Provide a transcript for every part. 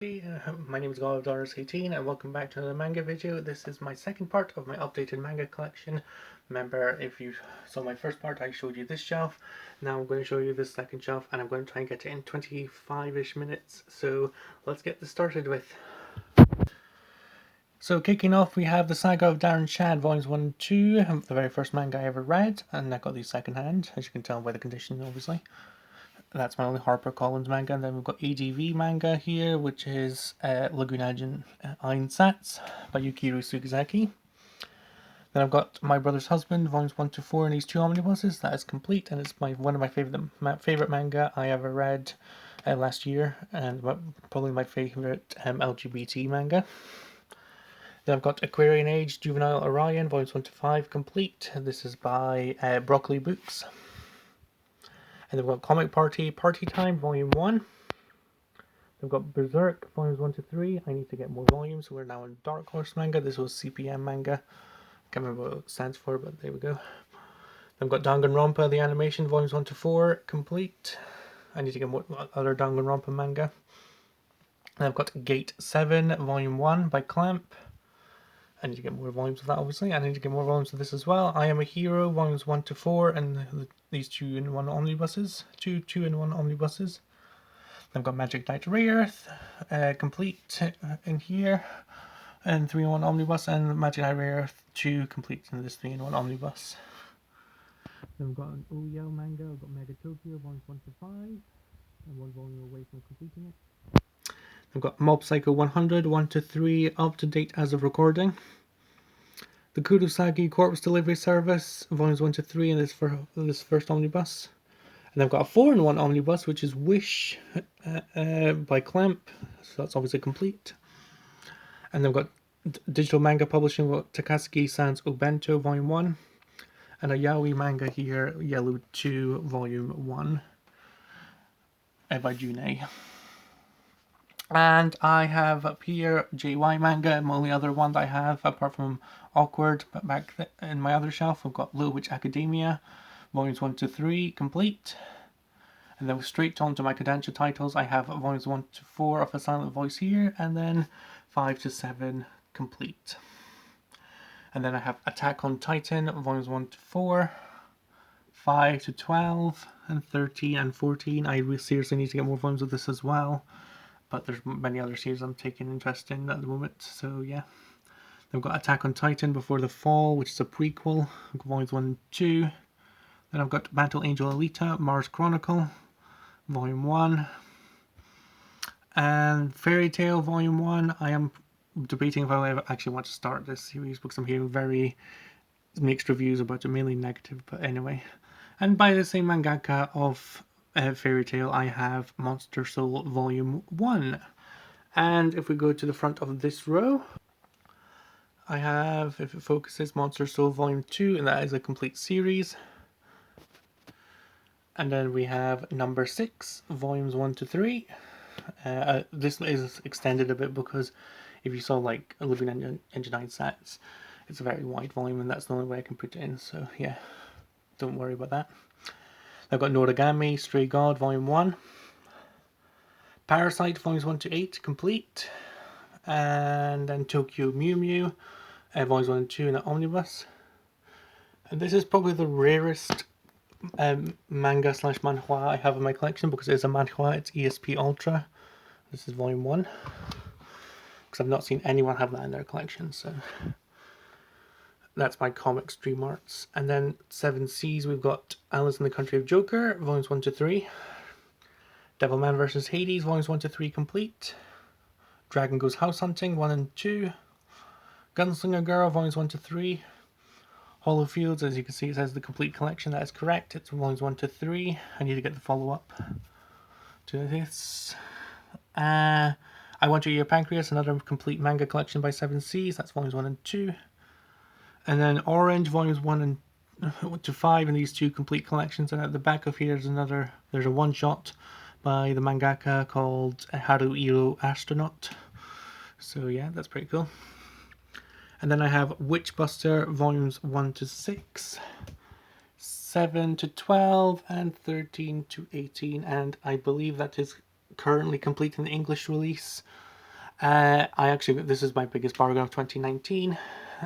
My name is God18 and welcome back to another manga video. This is my second part of my updated manga collection. Remember, if you saw my first part, I showed you this shelf. Now I'm going to show you this second shelf and I'm going to try and get it in 25-ish minutes. So let's get this started with. So kicking off, we have the Saga of Darren Shad, volumes 1 and 2, the very first manga I ever read, and I got these second hand, as you can tell by the condition, obviously. That's my only HarperCollins manga. And then we've got ADV manga here, which is Lagoon Engine Einsatz by Yukiro Sugizaki. Then I've got My Brother's Husband, volumes 1 to 4 in these two omnibuses. That is complete, and it's one of my favorite manga I ever read last year, and probably my favorite LGBT manga. Then I've got Aquarian Age, Juvenile Orion, volumes 1 to 5 complete. This is by Broccoli Books. And then we've got Comic Party, Party Time, Volume 1. We've got Berserk, Volumes 1 to 3. I need to get more volumes, so we're now in Dark Horse manga. This was CPM manga. I can't remember what it stands for, but there we go. Then we've got Danganronpa, the animation, Volumes 1 to 4, complete. I need to get more other Danganronpa manga. Then I've got Gate 7, Volume 1 by Clamp. I need to get more volumes of that, obviously. I need to get more volumes of this as well. I Am a Hero, volumes 1 to 4, and these 2-in-1 omnibuses. Two-in-one omnibuses. I've got Magic Knight Rayearth, complete in here, and 3-in-1 omnibus, and Magic Knight Rayearth 2 complete in this 3-in-1 omnibus. Then we've got an OYO manga. I've got Mega Tokyo, volumes 1 to 5, and one volume away from completing it. I've got Mob Psycho 100, 1 to 3, up to date as of recording. The Kurosagi Corpse Delivery Service, volumes 1 to 3 in this first omnibus. And I've got a 4-in-1 omnibus, which is Wish by Clamp, so that's obviously complete. And then I've got digital manga publishing, with Takasugi-san's Obento, volume 1. And a yaoi manga here, Yellow 2, volume 1, by Junei. And I have up here JY manga, my only other one that I have, apart from Awkward, but back in my other shelf, I've got Little Witch Academia, volumes 1 to 3, complete. And then straight on to my Kodansha titles, I have volumes 1 to 4 of A Silent Voice here, and then 5 to 7, complete. And then I have Attack on Titan, volumes 1 to 4, 5 to 12, and 13 and 14. I seriously need to get more volumes of this as well. But there's many other series I'm taking interest in at the moment, so yeah. Then I've got Attack on Titan Before the Fall, which is a prequel, volumes 1 and 2. Then I've got Battle Angel Alita, Mars Chronicle, volume 1. And Fairy Tail, volume 1. I am debating if I actually want to start this series because I'm hearing very mixed reviews about it, mainly negative, but anyway. And by the same mangaka of Fairy Tail, I have Monster Soul Volume 1. And if we go to the front of this row, I have, if it focuses, Monster Soul Volume 2, and that is a complete series. And then we have number 6, volumes 1 to 3. This is extended a bit because if you saw like Lagoon Engine Einsatz, it's a very wide volume and that's the only way I can put it in, so yeah, don't worry about that. I've got Noragami, Stray God, volume 1. Parasite, volumes 1 to 8, complete. And then Tokyo Mew Mew, volumes 1 and 2 in an omnibus. And this is probably the rarest manga slash manhwa I have in my collection because it is a manhwa, it's ESP Ultra. This is volume 1. Because I've not seen anyone have that in their collection, so that's my Comics Dream Arts. And then 7 Seas, we've got Alice in the Country of Joker, volumes 1 to 3. Devilman vs. Hades, volumes 1 to 3 complete. Dragon Goes House Hunting, 1 and 2. Gunslinger Girl, volumes 1 to 3. Hollow Fields, as you can see, it says the complete collection. That is correct. It's volumes 1 to 3. I need to get the follow-up to this. I Want to Eat Your Pancreas, another complete manga collection by 7 Seas. That's volumes 1 and 2. And then Orange, volumes 1 and to 5 in these two complete collections. And at the back of here there's a one-shot by the mangaka called Haruhiro Astronaut. So yeah, that's pretty cool. And then I have Witchbuster, volumes 1 to 6, 7 to 12, and 13 to 18. And I believe that is currently complete in the English release. This is my biggest bargain of 2019.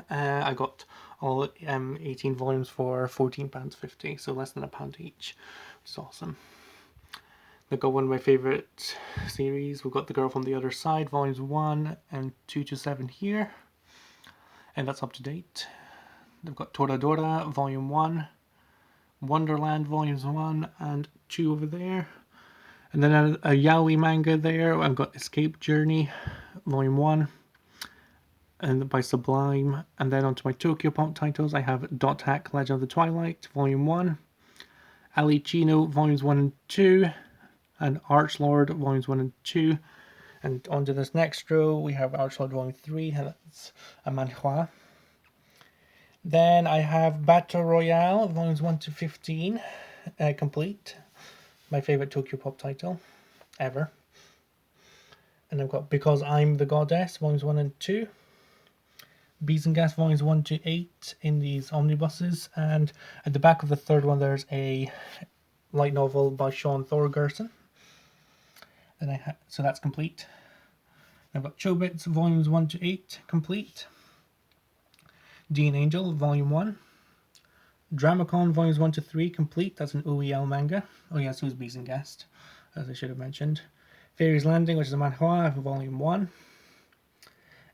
I got all 18 volumes for £14.50, so less than £1 each, which is awesome. I've got one of my favourite series. We've got The Girl from the Other Side, volumes 1 and 2 to 7 here, and that's up to date. They've got Toradora, volume 1, Wonderland, volumes 1 and 2 over there. And then a yaoi manga there. I've got Escape Journey, volume 1, and by Sublime. And then onto my Tokyopop titles, I have Dot Hack, Legend of the Twilight, volume 1, Ali Chino, volumes 1 and 2, and Archlord, volumes 1 and 2. And onto this next row, we have Archlord, volume 3, and that's a manhwa. Then I have Battle Royale, volumes 1 to 15, complete. My favourite Tokyopop title ever. And I've got Because I'm the Goddess, volumes 1 and 2. Bees and Gas, volumes 1 to 8 in these omnibuses. And at the back of the third one, there's a light novel by Sean Thorgerson. And so that's complete. I've got Chobits, volumes 1 to 8, complete. Dean Angel, volume 1. Dramacon, volumes 1 to 3, complete. That's an OEL manga. Oh yeah, so is Bees and Guest, as I should have mentioned. Fairy's Landing, which is a manhwa, volume 1.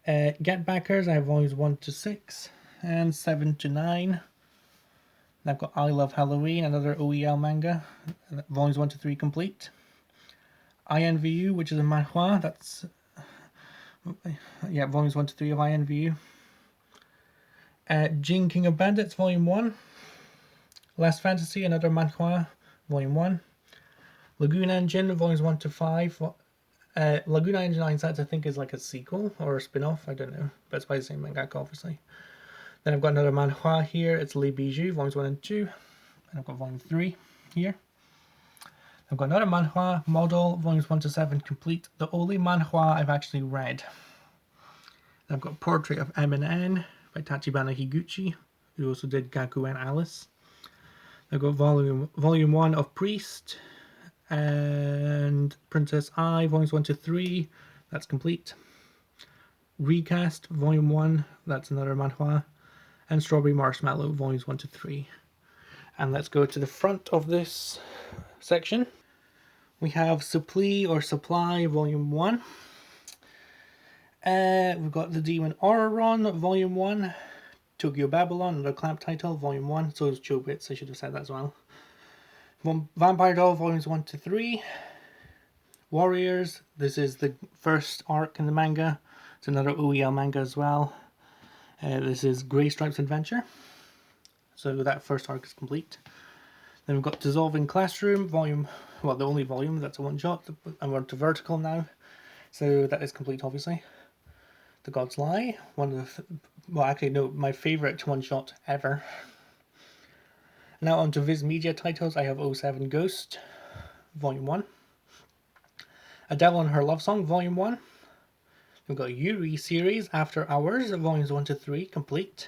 Get Backers, I have volumes 1 to 6 and 7 to 9. And I've got I Love Halloween, another OEL manga, volumes 1 to 3 complete. INVU, which is a manhwa, that's volumes 1 to 3 of INVU. Jing King of Bandits, volume 1. Last Fantasy, another manhwa, volume 1. Lagoon Engine, volumes 1 to 5. Lagoon Engine Hindsight, I think, is like a sequel or a spin-off, I don't know. But it's by the same mangaka, obviously. Then I've got another manhwa here, it's Les Bijoux, volumes 1 and 2. And I've got volume 3 here. I've got another manhwa, Model, volumes 1 to 7, complete. The only manhwa I've actually read. And I've got Portrait of M&N by Tachibana Higuchi, who also did Gaku and Alice. I've got volume 1 of Priest and Princess I, volumes 1 to 3, that's complete. Recast, volume 1, that's another manhwa. And Strawberry Marshmallow, volumes 1 to 3. And let's go to the front of this section. We have Supply or Supply, volume 1. We've got The Demon Auroron, volume 1. Tokyo Babylon, another clamp title, volume 1. So is Chobits, I should have said that as well. Vampire Doll, volumes 1 to 3. Warriors, this is the first arc in the manga. It's another OEL manga as well. This is Grey Stripes Adventure. So that first arc is complete. Then we've got Dissolving Classroom, the only volume, that's a one-shot. And we're to Vertical now. So that is complete, obviously. The God's Lie, my favourite one-shot ever. Now on to Viz Media titles. I have 07 Ghost, volume 1. A Devil and Her Love Song, volume 1. We've got Yuri series, After Hours, volumes 1 to 3, complete.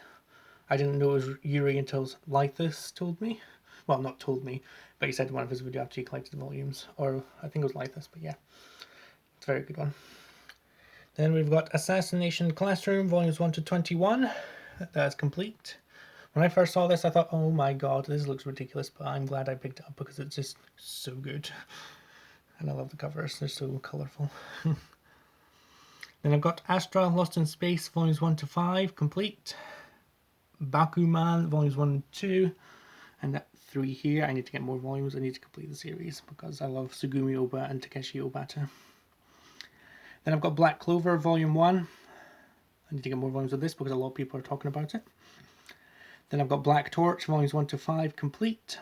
I didn't know it was Yuri until Lythus told me. Well, not told me, but he said in one of his videos after he collected the volumes. Or I think it was Lythus, but yeah. It's a very good one. Then we've got Assassination Classroom, volumes 1 to 21. That's complete. When I first saw this, I thought, oh my god, this looks ridiculous, but I'm glad I picked it up because it's just so good. And I love the covers, they're so colourful. Then I've got Astra Lost in Space, volumes 1 to 5, complete. Bakuman, volumes 1 and 2. And that 3 here, I need to get more volumes, I need to complete the series because I love Sugumi Oba and Takeshi Obata. Then I've got Black Clover, volume 1. I need to get more volumes of this because a lot of people are talking about it. Then I've got Black Torch, volumes 1 to 5, complete.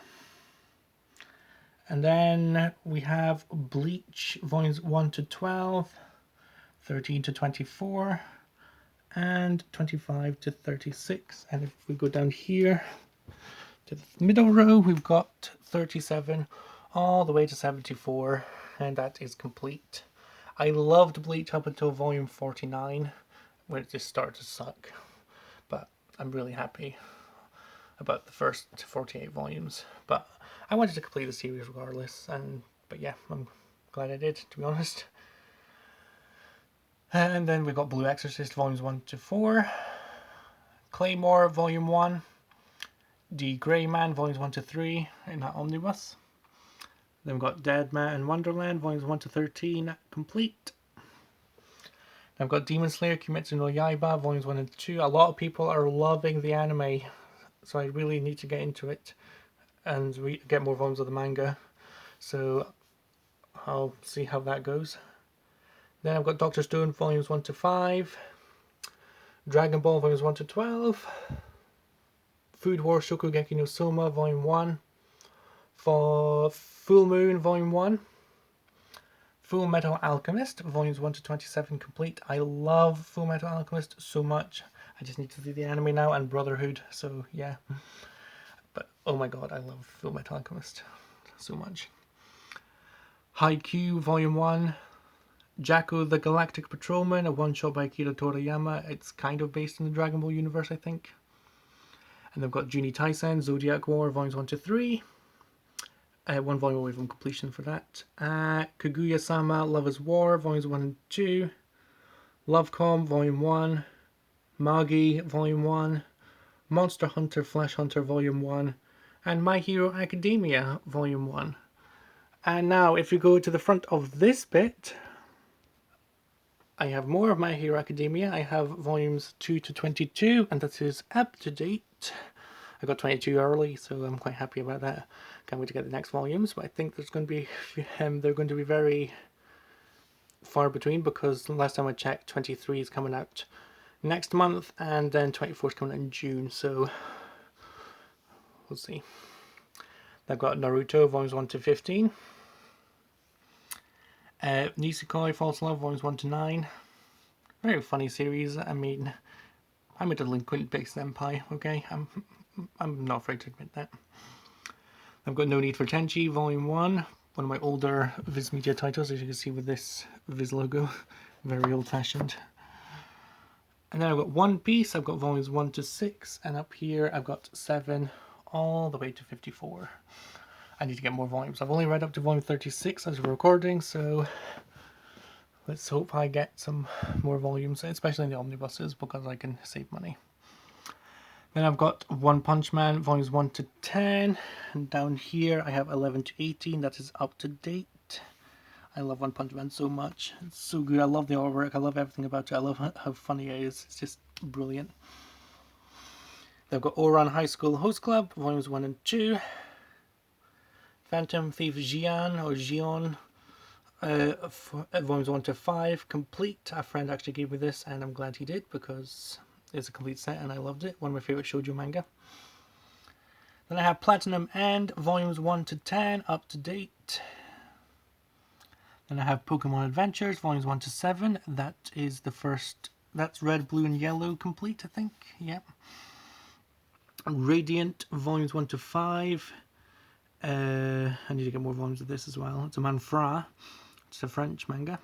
And then we have Bleach, volumes 1 to 12, 13 to 24, and 25 to 36. And if we go down here to the middle row, we've got 37 all the way to 74, and that is complete. I loved Bleach up until volume 49, when it just started to suck. But I'm really happy about the first 48 volumes. But I wanted to complete the series regardless, but yeah, I'm glad I did, to be honest. And then we've got Blue Exorcist Volumes 1 to 4, Claymore Volume 1, D Grey Man Volumes 1 to 3 in that omnibus. Then we've got Dead Man and Wonderland Volumes 1 to 13 complete. I've got Demon Slayer Kimetsu no Yaiba Volumes 1 and 2. A lot of people are loving the anime, so I really need to get into it and we get more volumes of the manga. So I'll see how that goes. Then I've got Doctor Stone Volumes 1 to 5, Dragon Ball Volumes 1 to 12, Food War Shokugeki no Soma Volume 1, for Full Moon Volume 1, Full Metal Alchemist Volumes 1 to 27 complete. I love Full Metal Alchemist so much. I just need to see the anime now, and Brotherhood, so yeah. But oh my god, I love Full Metal Alchemist so much. Haikyuu Volume 1, Jacko the Galactic Patrolman, a one-shot by Akira Toriyama. It's kind of based in the Dragon Ball universe, I think. And they've got Juni Taisen, Zodiac War, Volumes 1 to 3. One volume away from completion for that. Kaguya-sama, Lover's War, Volumes 1 and 2. Lovecom, Volume 1. Magi, Volume 1. Monster Hunter, Flash Hunter, Volume 1. And My Hero Academia, Volume 1. And now, if you go to the front of this bit, I have more of My Hero Academia. I have volumes 2 to 22, and that is up to date. I got 22 early, so I'm quite happy about that. Can't wait to get the next volumes, but I think there's going to be they're going to be very far between, because last time I checked, 23 is coming out next month, and then 24 is coming out in June, so we'll see. I've got Naruto volumes 1 to 15. Nisekoi False Love volumes 1 to 9. Very funny series. I mean, I'm a delinquent big senpai, okay? I'm not afraid to admit that. I've got No Need for Tenchi Volume 1, one of my older Viz Media titles, as you can see with this Viz logo. Very old fashioned. And then I've got One Piece. I've got volumes 1 to 6, and up here I've got 7 all the way to 54. I need to get more volumes. I've only read up to volume 36 as we're recording, so let's hope I get some more volumes, especially in the omnibuses, because I can save money. Then I've got One Punch Man volumes 1 to 10, and down here I have 11 to 18. That is up to date. I love One Punch Man so much. It's so good. I love the artwork. I love everything about it. I love how funny it is. It's just brilliant. They've got Ouran High School Host Club volumes 1 and 2. Phantom Thief Xian, or Xion, volumes 1 to 5 complete. A friend actually gave me this, and I'm glad he did, because it's a complete set and I loved it. One of my favourite shoujo manga. Then I have Platinum End volumes 1 to 10 up to date. Then I have Pokemon Adventures volumes 1 to 7. That is the first. That's Red, Blue, and Yellow complete, I think. Yep. Radiant volumes 1 to 5. I need to get more volumes of this as well. It's a Manfra. It's a French manga.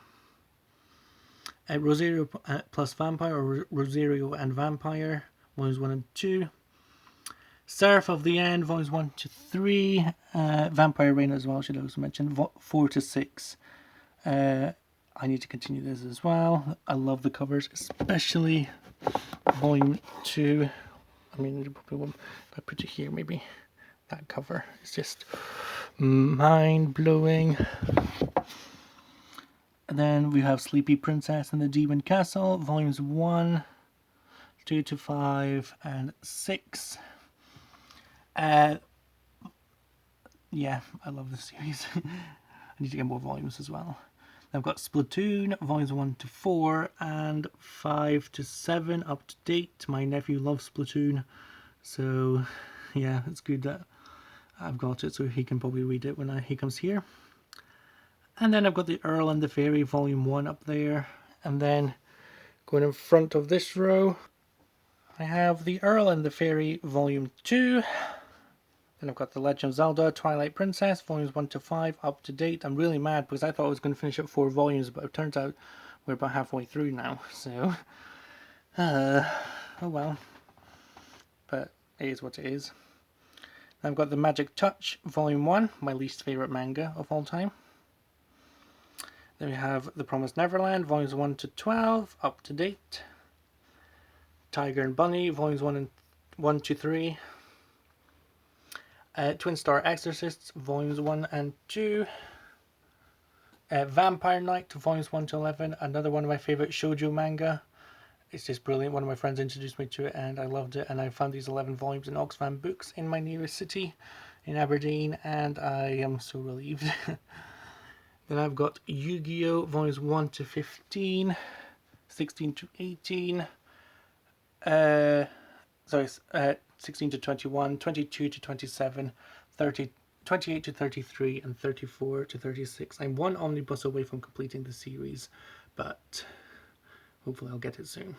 Rosario plus Vampire, or Rosario and Vampire, volumes 1 and 2. Seraph of the End, volumes 1 to 3. Vampire Reign as well, should also mention. 4 to 6. I need to continue this as well. I love the covers, especially volume 2. I mean, if I put it here, maybe. That cover is just mind-blowing. And then we have Sleepy Princess and the Demon Castle, volumes 1, 2 to 5, and 6. Yeah, I love this series. I need to get more volumes as well. I've got Splatoon, volumes 1 to 4, and 5 to 7 up to date. My nephew loves Splatoon, so yeah, it's good that I've got it, so he can probably read it when he comes here. And then I've got the Earl and the Fairy volume 1 up there. And then going in front of this row, I have the Earl and the Fairy volume 2. Then I've got the Legend of Zelda Twilight Princess volumes 1 to 5 up to date. I'm really mad because I thought I was going to finish at 4 volumes, but it turns out we're about halfway through now. So, oh well. But it is what it is. I've got the Magic Touch volume 1, my least favourite manga of all time. Then we have The Promised Neverland, volumes 1 to 12, up to date. Tiger and Bunny, volumes 1 to 3. Twin Star Exorcists, volumes 1 and 2. Vampire Knight, volumes 1 to 11. Another one of my favorite shoujo manga. It's just brilliant. One of my friends introduced me to it and I loved it. And I found these 11 volumes in Oxfam Books in my nearest city, in Aberdeen, and I am so relieved. Then I've got Yu-Gi-Oh! Volumes 1 to 15, 16 to 18, 16 to 21, 22 to 27, 30, 28 to 33, and 34 to 36. I'm one omnibus away from completing the series, but hopefully I'll get it soon.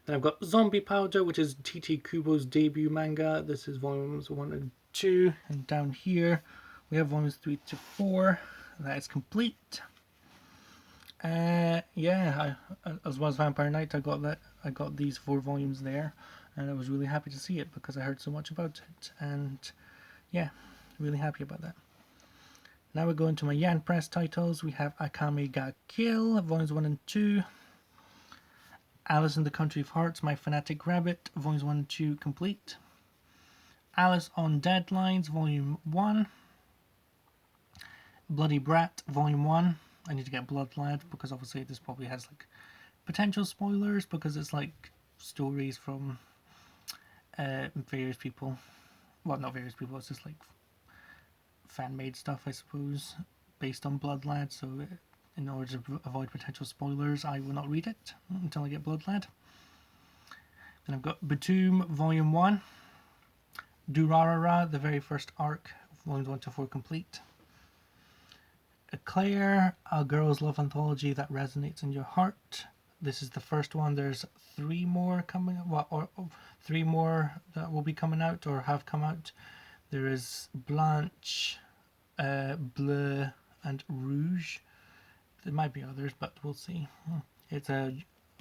Then I've got Zombie Powder, which is TT Kubo's debut manga. This is volumes 1 and 2. And down here we have volumes 3 to 4. That is complete. As well as Vampire Knight, I got these 4 volumes there, and I was really happy to see it because I heard so much about it, and yeah, really happy about that. Now we go into my Yan Press titles. We have Akame ga Kill, volumes 1 and 2. Alice in the Country of Hearts, My Fanatic Rabbit, volumes 1 and 2 complete. Alice on Deadlines, volume 1. Bloody Brat, volume 1. I need to get Blood Lad because obviously this probably has like potential spoilers because it's like stories from various people. Well, not various people, it's just like fan-made stuff, I suppose, based on Blood Lad. So in order to avoid potential spoilers, I will not read it until I get Blood Lad. Then I've got Batum, volume 1. Durarara, the very first arc, volumes 1 to 4 complete. Claire, a girl's love anthology that resonates in your heart. This is the first one. There's 3 more coming, or 3 more that will be coming out or have come out. There is Blanche, Bleu, and Rouge. There might be others, but we'll see. It's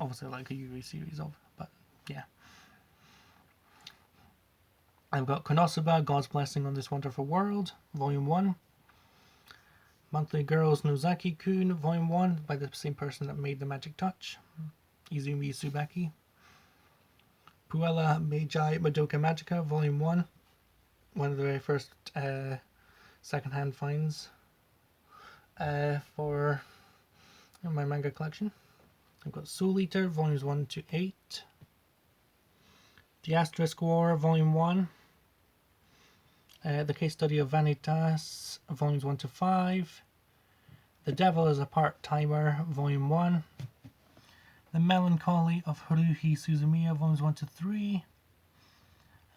obviously like a Yuri series of, but yeah. I've got Konosuba, God's Blessing on This Wonderful World, Volume 1. Monthly Girls Nozaki-kun, Volume 1, by the same person that made The Magic Touch, Izumi Tsubaki. Puella Meiji Madoka Magica, Volume 1, one of the very first second-hand finds for my manga collection. I've got Soul Eater, Volumes 1 to 8. The Asterisk War, Volume 1. The Case Study of Vanitas, Volumes 1 to 5. The Devil is a Part-Timer, Volume 1. The Melancholy of Haruhi Suzumiya, Volumes 1 to 3.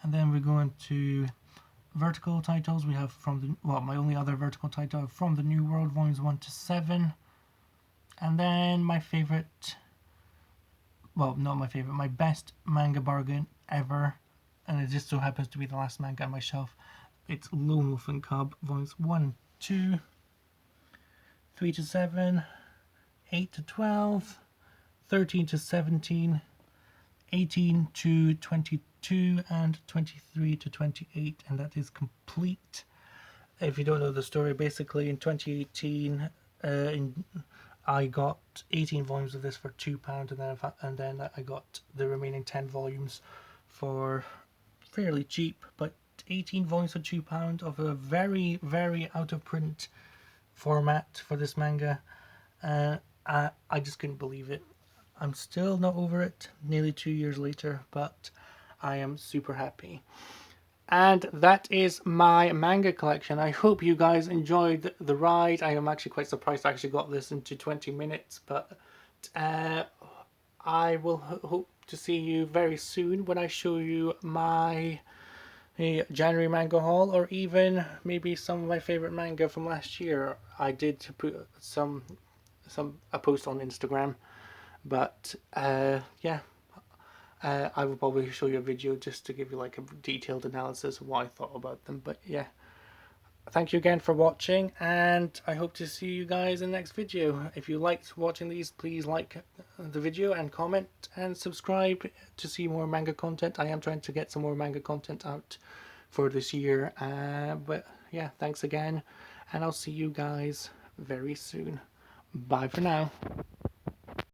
And then we're going to vertical titles. We have my only other vertical title, From the New World, Volumes 1 to 7. And then my favorite, my best manga bargain ever, and it just so happens to be the last manga on my shelf. It's Lone Wolf and Cub, Volumes 1, 2, 3 to 7, 8 to 12, 13 to 17, 18 to 22, and 23 to 28, and that is complete. If you don't know the story, basically in 2018, I got 18 volumes of this for £2, and then I got the remaining 10 volumes for fairly cheap, but 18 volumes for £2 of a very, very out of print format for this manga. I just couldn't believe it. I'm still not over it, nearly 2 years later, but I am super happy. And that is my manga collection. I hope you guys enjoyed the ride. I am actually quite surprised I actually got this into 20 minutes, but I will hope to see you very soon when I show you my January manga haul, or even maybe some of my favorite manga from last year. I did put a post on Instagram, but I will probably show you a video just to give you like a detailed analysis of what I thought about them. But yeah, thank you again for watching, and I hope to see you guys in the next video. If you liked watching these, please like the video and comment and subscribe to see more manga content. I am trying to get some more manga content out for this year, but yeah, thanks again, and I'll see you guys very soon. Bye for now.